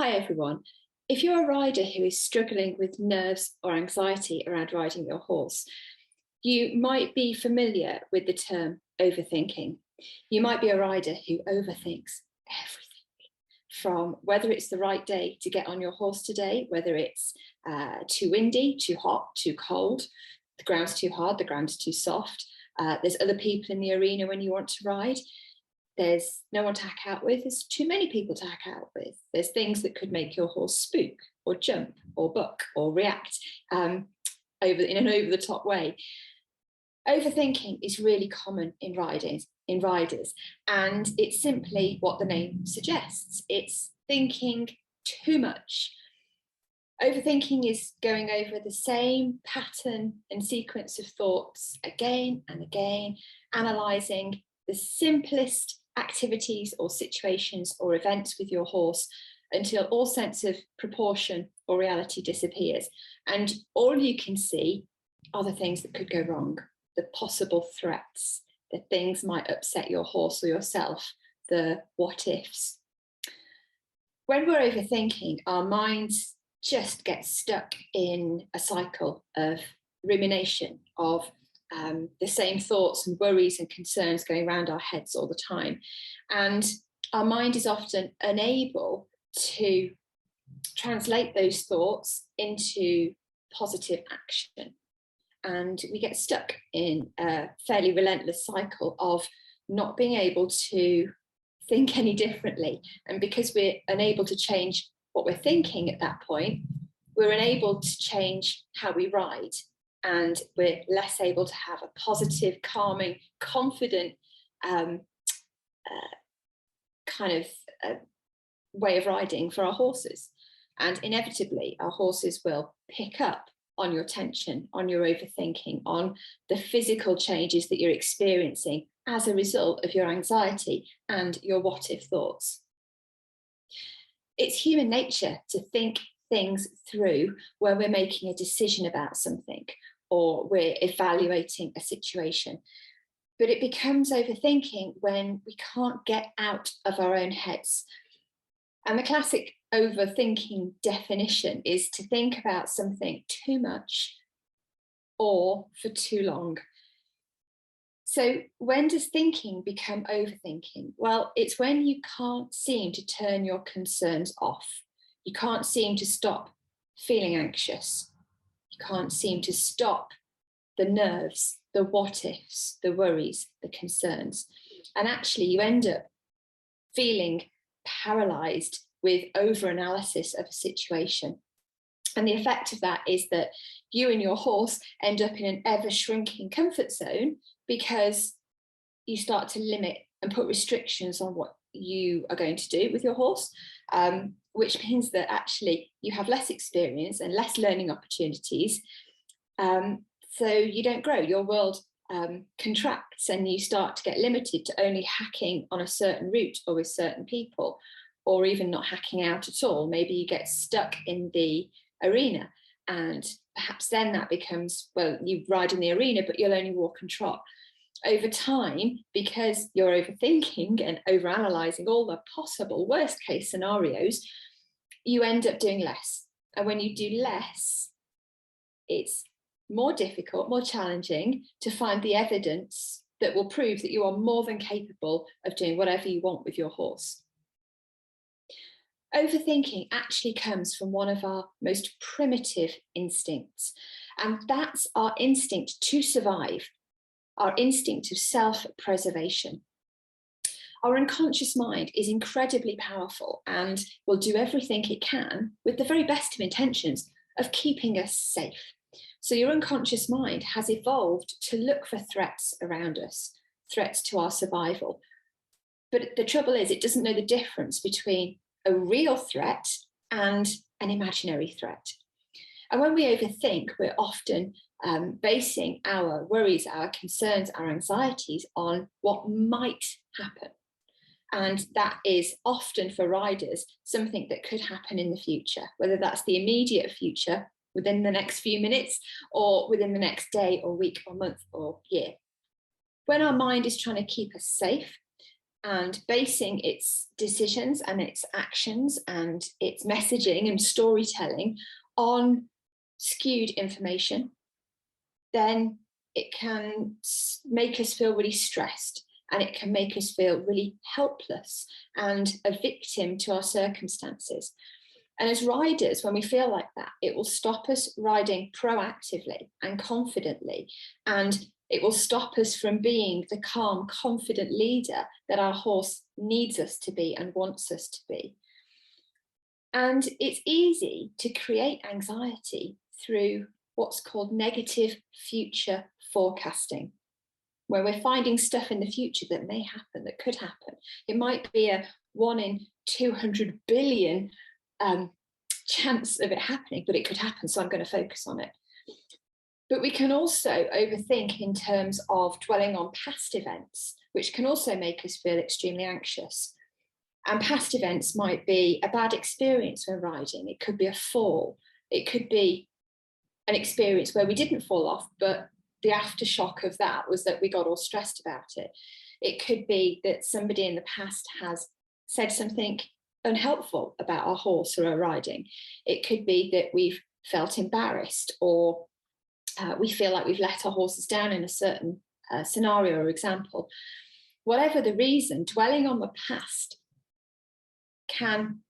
Hi everyone. If you're a rider who is struggling with nerves or anxiety around riding your horse, you might be familiar with the term overthinking. You might be a rider who overthinks everything, from whether it's the right day to get on your horse today, whether it's too windy, too hot, too cold, the ground's too hard, the ground's too soft. There's other people in the arena when you want to ride. There's no one to hack out with. There's too many people to hack out with. There's things that could make your horse spook or jump or buck or react in an over-the-top way. Overthinking is really common in riders, and it's simply what the name suggests. It's thinking too much. Overthinking is going over the same pattern and sequence of thoughts again and again, analysing the simplest activities or situations or events with your horse until all sense of proportion or reality disappears. And all you can see are the things that could go wrong, the possible threats, the things might upset your horse or yourself, the what ifs. When we're overthinking, our minds just get stuck in a cycle of rumination, of the same thoughts and worries and concerns going around our heads all the time. And our mind is often unable to translate those thoughts into positive action. And we get stuck in a fairly relentless cycle of not being able to think any differently. And because we're unable to change what we're thinking at that point, we're unable to change how we ride. And we're less able to have a positive, calming, confident way of riding for our horses. And inevitably, our horses will pick up on your tension, on your overthinking, on the physical changes that you're experiencing as a result of your anxiety and your what-if thoughts. It's human nature to think things through when we're making a decision about something or we're evaluating a situation. But it becomes overthinking when we can't get out of our own heads. And the classic overthinking definition is to think about something too much or for too long. So when does thinking become overthinking? Well, it's when you can't seem to turn your concerns off. You can't seem to stop feeling anxious. You can't seem to stop the nerves, the what-ifs, the worries, the concerns. And actually you end up feeling paralysed with over-analysis of a situation. And the effect of that is that you and your horse end up in an ever-shrinking comfort zone because you start to limit and put restrictions on what you are going to do with your horse, which means that actually you have less experience and less learning opportunities. So you don't grow, your world contracts, and you start to get limited to only hacking on a certain route or with certain people, or even not hacking out at all. Maybe you get stuck in the arena, and perhaps then that becomes, well, you ride in the arena, but you'll only walk and trot. Over time, because you're overthinking and overanalyzing all the possible worst case scenarios, you end up doing less. And when you do less, it's more difficult, more challenging to find the evidence that will prove that you are more than capable of doing whatever you want with your horse. Overthinking actually comes from one of our most primitive instincts, and that's our instinct to survive, our instinct of self-preservation. Our unconscious mind is incredibly powerful and will do everything it can with the very best of intentions of keeping us safe. So your unconscious mind has evolved to look for threats around us, threats to our survival. But the trouble is, it doesn't know the difference between a real threat and an imaginary threat. And when we overthink, we're often basing our worries, our concerns, our anxieties on what might happen. And that is often for riders something that could happen in the future, whether that's the immediate future within the next few minutes or within the next day or week or month or year. When our mind is trying to keep us safe and basing its decisions and its actions and its messaging and storytelling on skewed information, then it can make us feel really stressed, and it can make us feel really helpless and a victim to our circumstances. And as riders, when we feel like that, it will stop us riding proactively and confidently, and it will stop us from being the calm, confident leader that our horse needs us to be and wants us to be. And it's easy to create anxiety through what's called negative future forecasting, where we're finding stuff in the future that may happen, that could happen. It might be a 1 in 200 billion chance of it happening, but it could happen, so I'm going to focus on it. But we can also overthink in terms of dwelling on past events, which can also make us feel extremely anxious. And past events might be a bad experience when riding. It could be a fall. It could be an experience where we didn't fall off, but the aftershock of that was that we got all stressed about it. It could be that somebody in the past has said something unhelpful about our horse or our riding. It could be that we've felt embarrassed, or we feel like we've let our horses down in a certain scenario or example. Whatever the reason, dwelling on the past can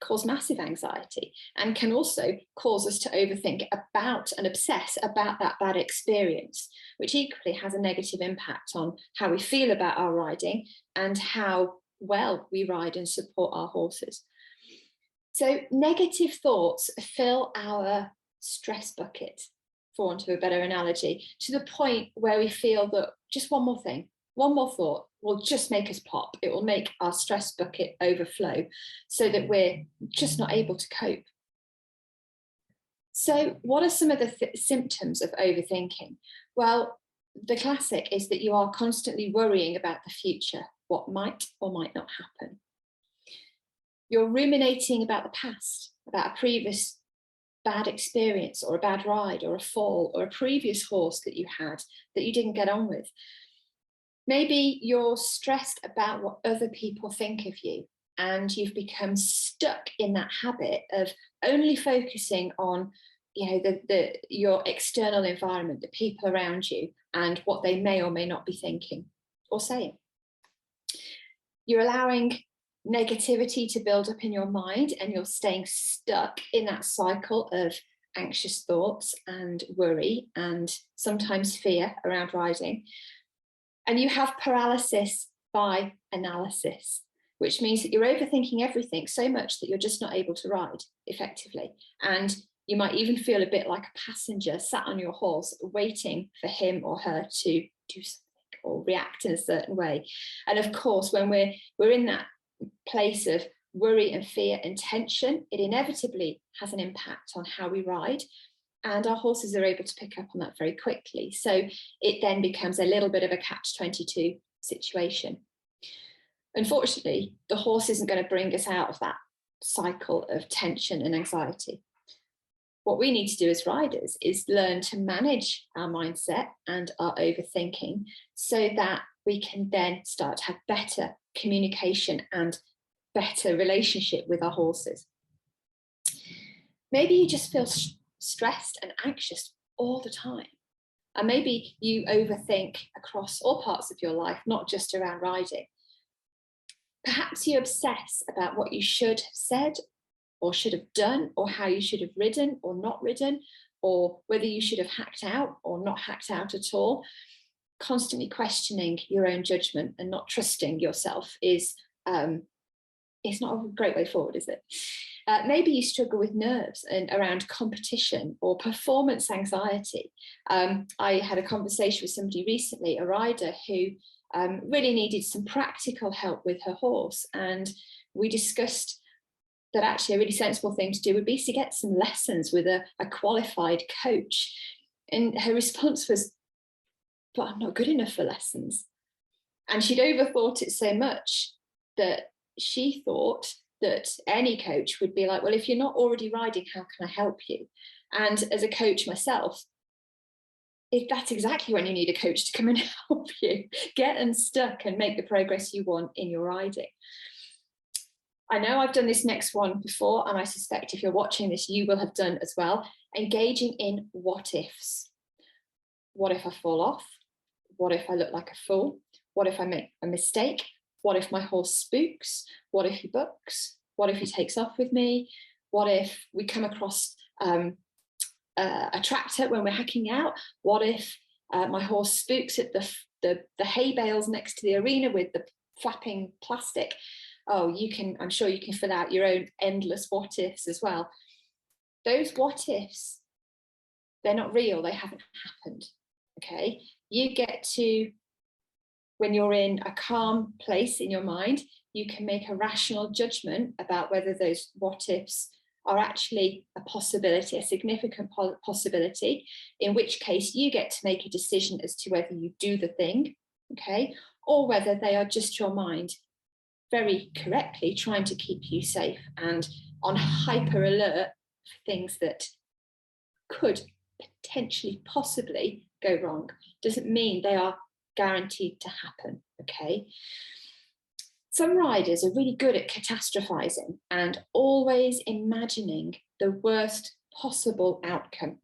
cause massive anxiety and can also cause us to overthink about and obsess about that bad experience, which equally has a negative impact on how we feel about our riding and how well we ride and support our horses. So negative thoughts fill our stress bucket, for want of a better analogy, to the point where we feel that just one more thing, one more thought will just make us pop. It will make our stress bucket overflow so that we're just not able to cope. So what are some of the symptoms of overthinking? Well, the classic is that you are constantly worrying about the future, what might or might not happen. You're ruminating about the past, about a previous bad experience or a bad ride or a fall or a previous horse that you had that you didn't get on with. Maybe you're stressed about what other people think of you, and you've become stuck in that habit of only focusing on, your external environment, the people around you, and what they may or may not be thinking or saying. You're allowing negativity to build up in your mind, and you're staying stuck in that cycle of anxious thoughts and worry and sometimes fear around riding. And you have paralysis by analysis, which means that you're overthinking everything so much that you're just not able to ride effectively. And you might even feel a bit like a passenger sat on your horse waiting for him or her to do something or react in a certain way. And of course, when we're in that place of worry and fear and tension, it inevitably has an impact on how we ride. And our horses are able to pick up on that very quickly. So it then becomes a little bit of a catch-22 situation. Unfortunately, the horse isn't going to bring us out of that cycle of tension and anxiety. What we need to do as riders is learn to manage our mindset and our overthinking so that we can then start to have better communication and better relationship with our horses. Maybe you just feel stressed and anxious all the time. And maybe you overthink across all parts of your life, not just around riding. Perhaps you obsess about what you should have said or should have done, or how you should have ridden or not ridden, or whether you should have hacked out or not hacked out at all. Constantly questioning your own judgment and not trusting yourself is not a great way forward, is it? Maybe you struggle with nerves and around competition or performance anxiety. I had a conversation with somebody recently, a rider who really needed some practical help with her horse. And we discussed that actually a really sensible thing to do would be to get some lessons with a qualified coach. And her response was, but I'm not good enough for lessons. And she'd overthought it so much that she thought that any coach would be like, well, if you're not already riding, how can I help you? And as a coach myself, that's exactly when you need a coach to come and help you get unstuck and make the progress you want in your riding. I know I've done this next one before, and I suspect if you're watching this, you will have done as well. Engaging in what ifs. What if I fall off? What if I look like a fool? What if I make a mistake? What if my horse spooks? What if he bucks? What if he takes off with me? What if we come across a tractor when we're hacking out? What if my horse spooks at the hay bales next to the arena with the flapping plastic? Oh, I'm sure you can fill out your own endless what ifs as well. Those what ifs, they're not real, they haven't happened. Okay, you get to, when you're in a calm place in your mind, you can make a rational judgment about whether those what ifs are actually a possibility, a significant possibility, in which case you get to make a decision as to whether you do the thing, okay, or whether they are just your mind very correctly trying to keep you safe and on hyper alert for things that could potentially possibly go wrong. Doesn't mean they are guaranteed to happen, okay? Some riders are really good at catastrophizing and always imagining the worst possible outcome.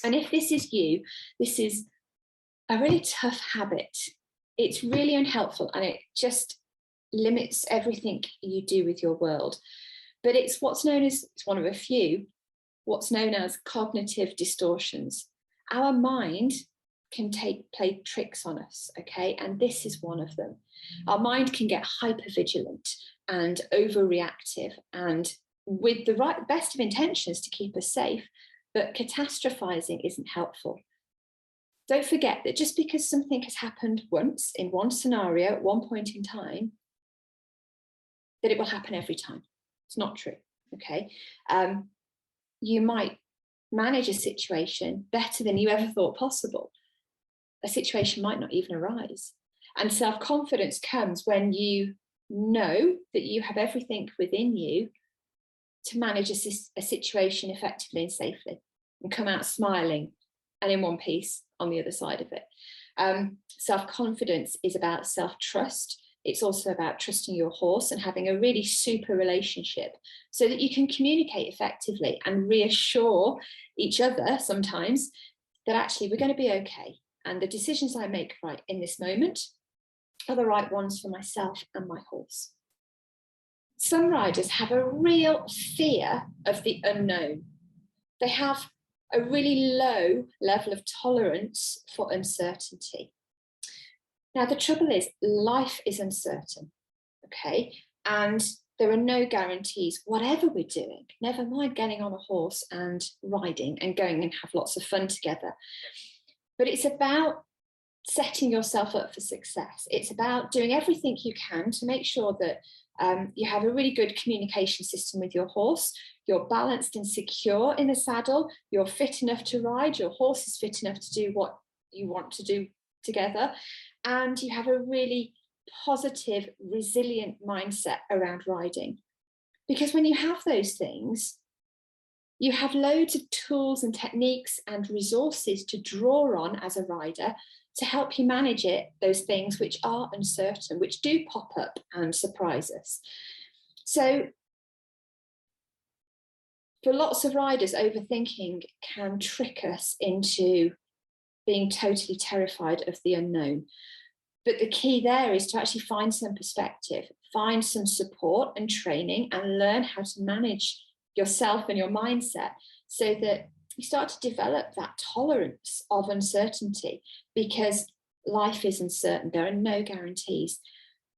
And if this is you, this is a really tough habit. It's really unhelpful, and it just limits everything you do with your world. But it's what's known as, it's one of a few, what's known as cognitive distortions. Our mind can play tricks on us, okay? And this is one of them. Our mind can get hypervigilant and overreactive, and with the best of intentions to keep us safe, but catastrophizing isn't helpful. Don't forget that just because something has happened once in one scenario at one point in time, that it will happen every time. It's not true, okay? You might manage a situation better than you ever thought possible. A situation might not even arise. And self-confidence comes when you know that you have everything within you to manage a situation effectively and safely and come out smiling and in one piece on the other side of it. Self-confidence is about self-trust. It's also about trusting your horse and having a really super relationship so that you can communicate effectively and reassure each other sometimes that actually we're going to be okay. And the decisions I make right in this moment are the right ones for myself and my horse. Some riders have a real fear of the unknown. They have a really low level of tolerance for uncertainty. Now, the trouble is, life is uncertain, okay? And there are no guarantees, whatever we're doing, never mind getting on a horse and riding and going and have lots of fun together. But it's about setting yourself up for success. It's about doing everything you can to make sure that you have a really good communication system with your horse. You're balanced and secure in the saddle. You're fit enough to ride. Your horse is fit enough to do what you want to do together. And you have a really positive, resilient mindset around riding. Because when you have those things, you have loads of tools and techniques and resources to draw on as a rider to help you manage those things which are uncertain, which do pop up and surprise us. So for lots of riders, overthinking can trick us into being totally terrified of the unknown. But the key there is to actually find some perspective, find some support and training, and learn how to manage yourself and your mindset so that you start to develop that tolerance of uncertainty, because life is uncertain. There are no guarantees.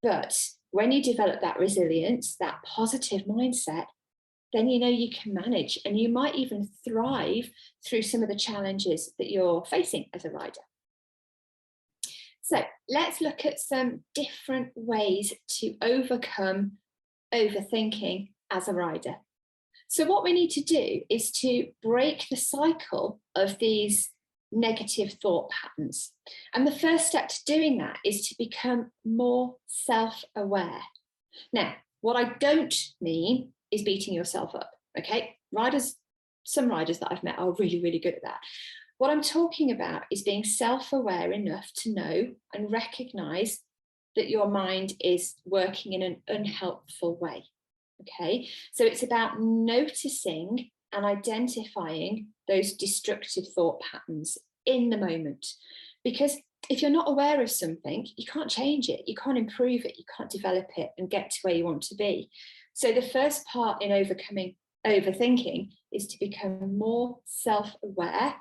But when you develop that resilience, that positive mindset, then you know you can manage, and you might even thrive through some of the challenges that you're facing as a rider. So let's look at some different ways to overcome overthinking as a rider. So what we need to do is to break the cycle of these negative thought patterns. And the first step to doing that is to become more self-aware. Now, what I don't mean is beating yourself up, okay? Some riders that I've met are really, really good at that. What I'm talking about is being self-aware enough to know and recognize that your mind is working in an unhelpful way. Okay, so it's about noticing and identifying those destructive thought patterns in the moment. Because if you're not aware of something, you can't change it, you can't improve it, you can't develop it and get to where you want to be. So the first part in overcoming overthinking is to become more self-aware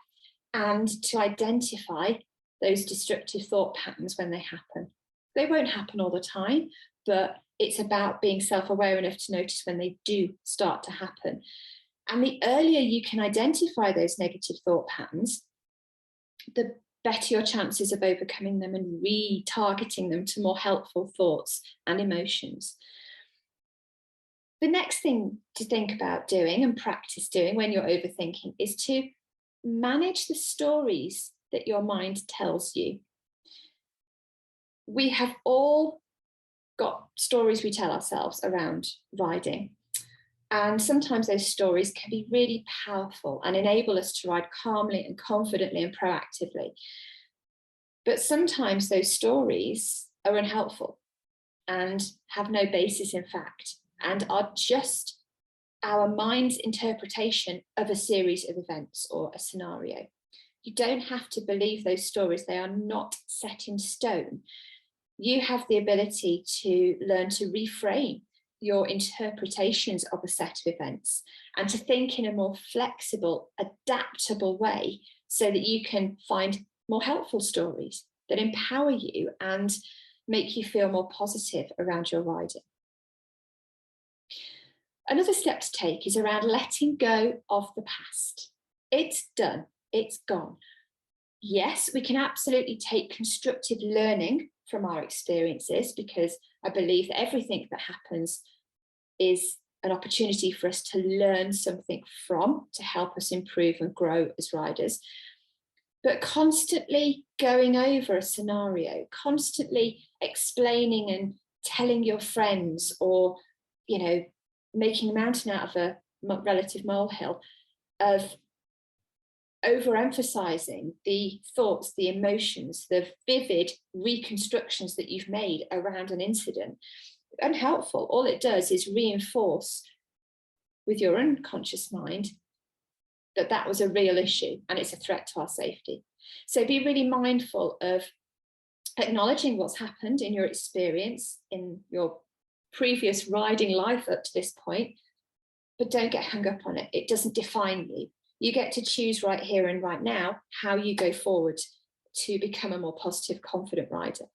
and to identify those destructive thought patterns when they happen. They won't happen all the time, but it's about being self-aware enough to notice when they do start to happen. And the earlier you can identify those negative thought patterns, the better your chances of overcoming them and retargeting them to more helpful thoughts and emotions. The next thing to think about doing and practice doing when you're overthinking is to manage the stories that your mind tells you. We have all got stories we tell ourselves around riding. And sometimes those stories can be really powerful and enable us to ride calmly and confidently and proactively. But sometimes those stories are unhelpful and have no basis in fact and are just our mind's interpretation of a series of events or a scenario. You don't have to believe those stories. They are not set in stone. You have the ability to learn to reframe your interpretations of a set of events and to think in a more flexible, adaptable way so that you can find more helpful stories that empower you and make you feel more positive around your riding. Another step to take is around letting go of the past. It's done, it's gone. Yes, we can absolutely take constructive learning from our experiences, because I believe that everything that happens is an opportunity for us to learn something from, to help us improve and grow as riders. But constantly going over a scenario, constantly explaining and telling your friends, or, you know, making a mountain out of a relative molehill, of overemphasizing the thoughts, the emotions, the vivid reconstructions that you've made around an incident, unhelpful. All it does is reinforce with your unconscious mind that that was a real issue and it's a threat to our safety. So be really mindful of acknowledging what's happened in your experience, in your previous riding life up to this point, but don't get hung up on it. It doesn't define you. You get to choose right here and right now how you go forward to become a more positive, confident rider.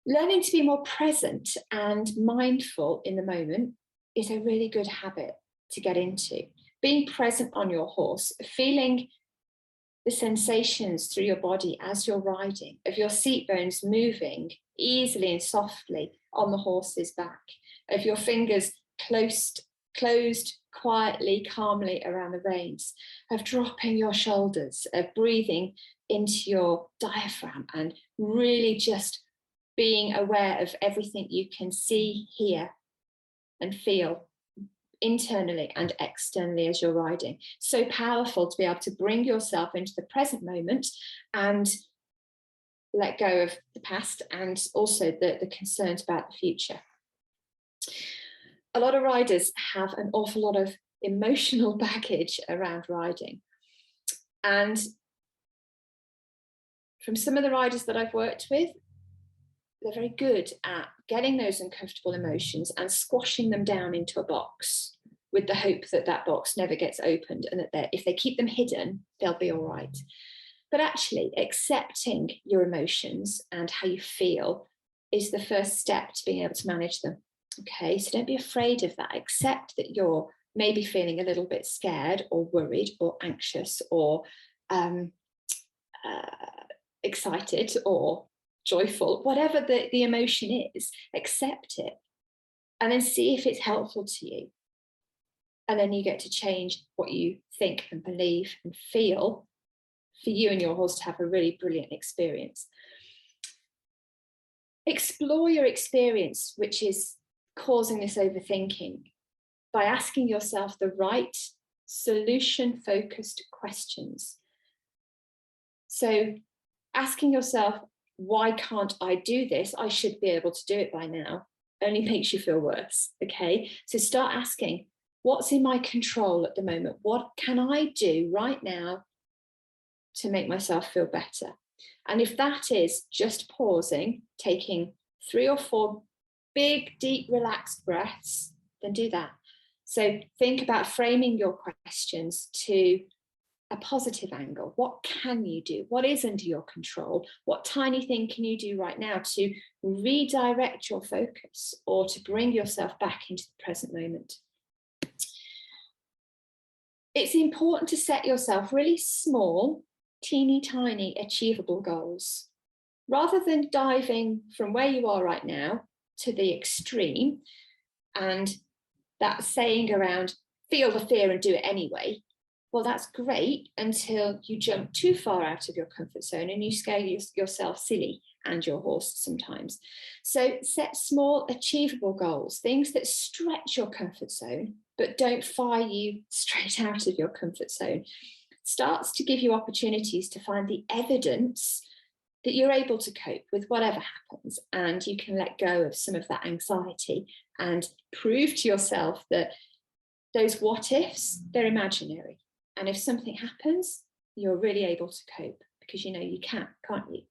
Learning to be more present and mindful in the moment is a really good habit to get into. Being present on your horse, feeling the sensations through your body as you're riding, of your seat bones moving easily and softly on the horse's back, of your fingers closed quietly, calmly around the reins, of dropping your shoulders, of breathing into your diaphragm and really just being aware of everything you can see, hear and feel internally and externally as you're riding. So powerful to be able to bring yourself into the present moment and let go of the past and also the concerns about the future. A lot of riders have an awful lot of emotional baggage around riding. And from some of the riders that I've worked with, they're very good at getting those uncomfortable emotions and squashing them down into a box with the hope that that box never gets opened and that if they keep them hidden, they'll be all right. But actually accepting your emotions and how you feel is the first step to being able to manage them. Okay, so don't be afraid of that. Accept that you're maybe feeling a little bit scared or worried or anxious or excited or joyful, whatever the emotion is, accept it and then see if it's helpful to you. And then you get to change what you think and believe and feel for you and your horse to have a really brilliant experience. Explore your experience, which is causing this overthinking, by asking yourself the right solution-focused questions. So asking yourself, why can't I do this? I should be able to do it by now, only makes you feel worse, okay? So start asking, what's in my control at the moment? What can I do right now to make myself feel better? And if that is just pausing, taking 3 or 4 big, deep, relaxed breaths, then do that. So think about framing your questions to a positive angle. What can you do? What is under your control? What tiny thing can you do right now to redirect your focus or to bring yourself back into the present moment? It's important to set yourself really small, teeny tiny, achievable goals. Rather than diving from where you are right now to the extreme, and that saying around feel the fear and do it anyway, well, that's great until you jump too far out of your comfort zone and you scare yourself silly and your horse sometimes. So set small, achievable goals, things that stretch your comfort zone, but don't fire you straight out of your comfort zone. Starts to give you opportunities to find the evidence that you're able to cope with whatever happens, and you can let go of some of that anxiety and prove to yourself that those what ifs, they're imaginary. And if something happens, you're really able to cope because you know you can, can't you?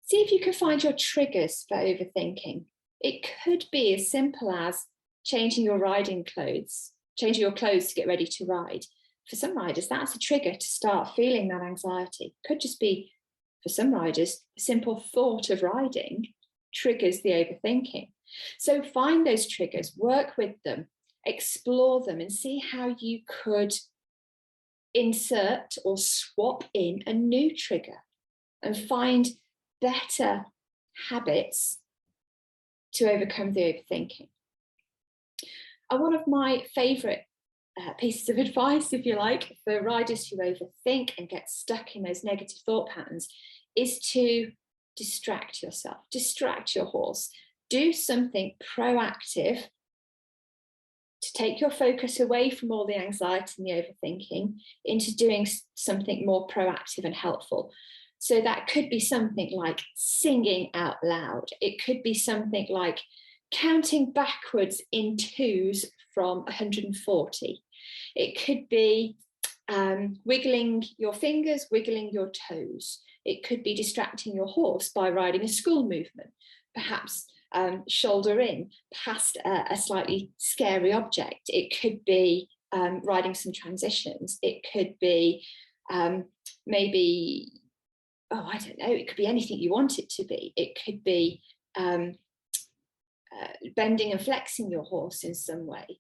See if you can find your triggers for overthinking. It could be as simple as changing your riding clothes, changing your clothes to get ready to ride. For some riders, that's a trigger to start feeling that anxiety. It could just be, for some riders, the simple thought of riding triggers the overthinking. So find those triggers, work with them, explore them, and see how you could insert or swap in a new trigger and find better habits to overcome the overthinking. And one of my favourite pieces of advice, if you like, for riders who overthink and get stuck in those negative thought patterns is to distract yourself, distract your horse, do something proactive to take your focus away from all the anxiety and the overthinking into doing something more proactive and helpful. So that could be something like singing out loud. It could be something like counting backwards in 2s from 140. It could be wiggling your fingers, wiggling your toes. It could be distracting your horse by riding a school movement, perhaps shoulder in past a slightly scary object. It could be riding some transitions. It could be maybe, I don't know, it could be anything you want it to be. It could be bending and flexing your horse in some way.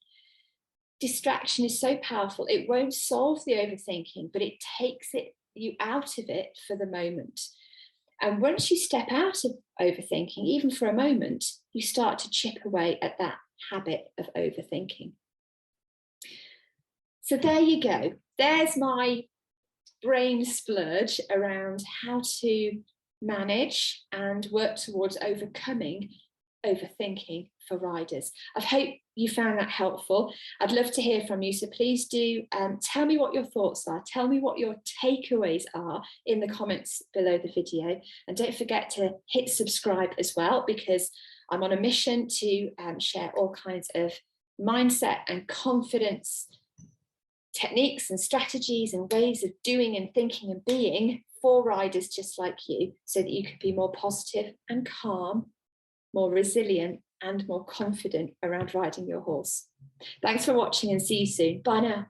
Distraction is so powerful. It won't solve the overthinking, but it takes you out of it for the moment. And once you step out of overthinking, even for a moment, you start to chip away at that habit of overthinking. So there you go. There's my brain splurge around how to manage and work towards overcoming overthinking for riders. I hope you found that helpful. I'd love to hear from you, so please do tell me what your thoughts are. Tell me what your takeaways are in the comments below the video, and don't forget to hit subscribe as well, because I'm on a mission to share all kinds of mindset and confidence techniques and strategies and ways of doing and thinking and being for riders just like you, so that you could be more positive and calm, more resilient and more confident around riding your horse. Thanks for watching and see you soon. Bye now.